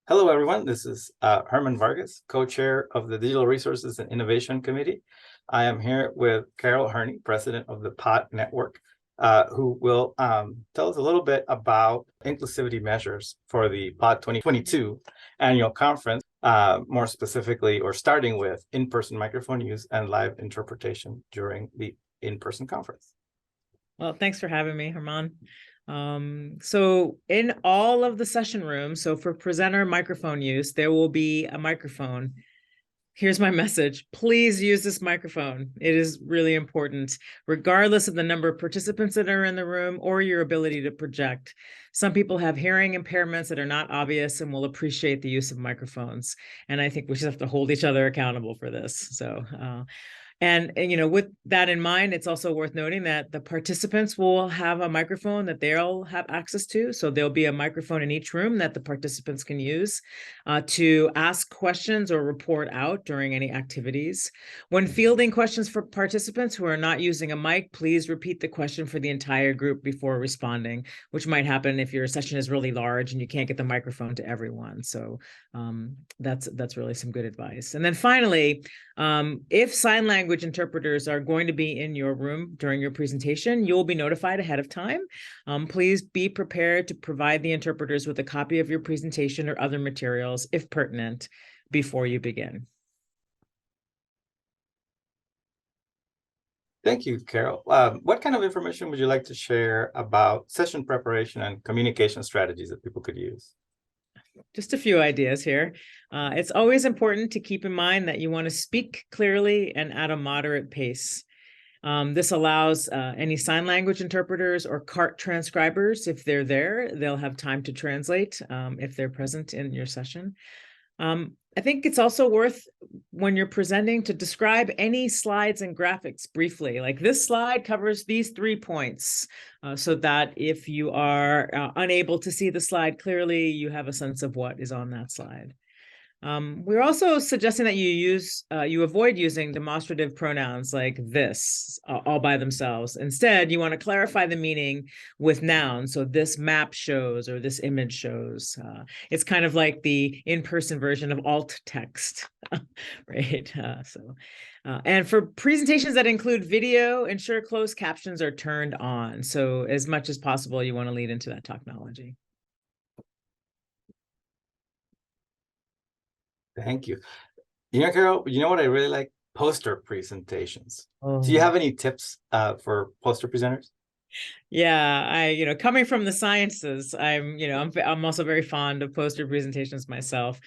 Hello, everyone. This is Herman Vargas, co-chair of the Digital Resources and Innovation Committee. I am here with Carol Herney, president of the POD Network, who will tell us a little bit about inclusivity measures for the POD 2022 annual conference, more specifically, or starting with in-person microphone use and live interpretation during the in-person conference. Well, thanks for having me, Herman. So in all of the session rooms, so for presenter microphone use, there will be a microphone. Here's my message. Please use this microphone. It is really important, regardless of the number of participants that are in the room or your ability to project. Some people have hearing impairments that are not obvious and will appreciate the use of microphones. And I think we just have to hold each other accountable for this. So, and with that in mind, it's also worth noting that the participants will have a microphone that they'll have access to. So there'll be a microphone in each room that the participants can use to ask questions or report out during any activities. When fielding questions for participants who are not using a mic, please repeat the question for the entire group before responding, which might happen if your session is really large and you can't get the microphone to everyone. So that's really some good advice. And then finally, if sign language interpreters are going to be in your room during your presentation, you'll be notified ahead of time. Please be prepared to provide the interpreters with a copy of your presentation or other materials, if pertinent, before you begin. Thank you, Carol. What kind of information would you like to share about session preparation and communication strategies that people could use? Just a few ideas here. It's always important to keep in mind that you want to speak clearly and at a moderate pace. This allows any sign language interpreters or CART transcribers, if they're there, they'll have time to translate if they're present in your session. I think it's also worth, when you're presenting, to describe any slides and graphics briefly. Like, this slide covers these 3 points, so that if you are unable to see the slide clearly, you have a sense of what is on that slide. We're also suggesting that you avoid using demonstrative pronouns like this all by themselves. Instead, you want to clarify the meaning with nouns. So this map shows, or this image shows. It's kind of like the in-person version of alt text, right? And for presentations that include video, ensure closed captions are turned on. So as much as possible, you want to lead into that technology. Thank you. Carol, you know what I really like? Poster presentations. Oh. Do you have any tips for poster presenters? Yeah, coming from the sciences, I'm also very fond of poster presentations myself.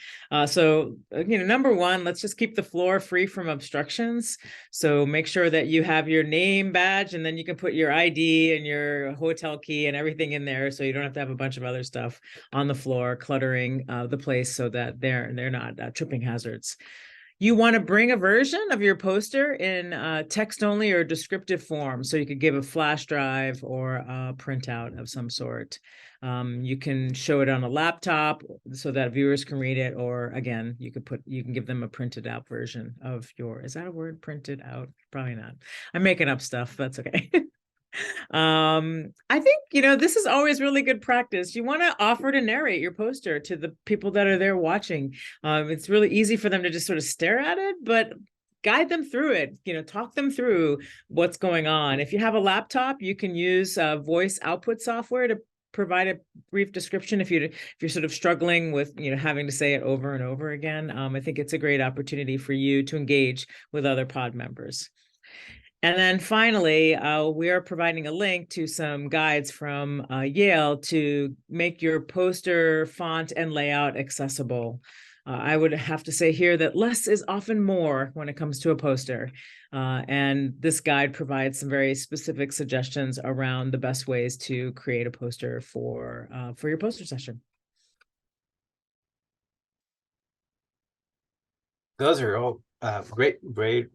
So number one, let's just keep the floor free from obstructions. So make sure that you have your name badge, and then you can put your ID and your hotel key and everything in there, so you don't have to have a bunch of other stuff on the floor cluttering the place, so that they're not tripping hazards. You want to bring a version of your poster in text only or descriptive form. So you could give a flash drive or a printout of some sort. You can show it on a laptop so that viewers can read it. Or again, you can give them a printed out version of is that a word, printed out? Probably not. I'm making up stuff. That's okay. I think, this is always really good practice. You want to offer to narrate your poster to the people that are there watching. It's really easy for them to just sort of stare at it, but guide them through it, talk them through what's going on. If you have a laptop, you can use voice output software to provide a brief description if you're sort of struggling with having to say it over and over again. I think it's a great opportunity for you to engage with other pod members. And then finally, we are providing a link to some guides from Yale to make your poster font and layout accessible. I would have to say here that less is often more when it comes to a poster. And this guide provides some very specific suggestions around the best ways to create a poster for your poster session. Those are all great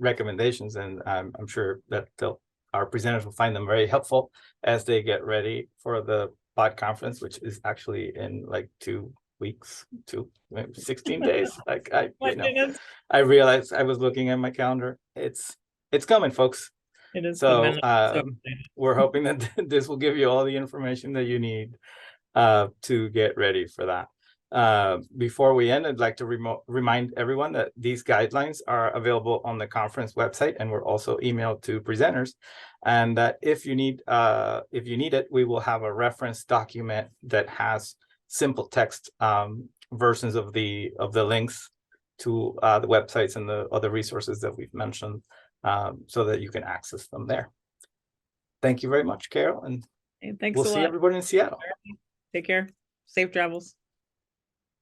recommendations, and I'm sure that our presenters will find them very helpful as they get ready for the POD conference, which is actually in like 2 weeks, 16 days. Like I realized, I was looking at my calendar. It's coming, folks. It is. So we're hoping that this will give you all the information that you need to get ready for that. Before we end, I'd like to remind everyone that these guidelines are available on the conference website and were also emailed to presenters. And that if you need it, we will have a reference document that has simple text versions of the links to the websites and the other resources that we've mentioned, so that you can access them there. Thank you very much, Carol, and Hey, thanks we'll a see lot. everybody in Seattle. Take care. Safe travels.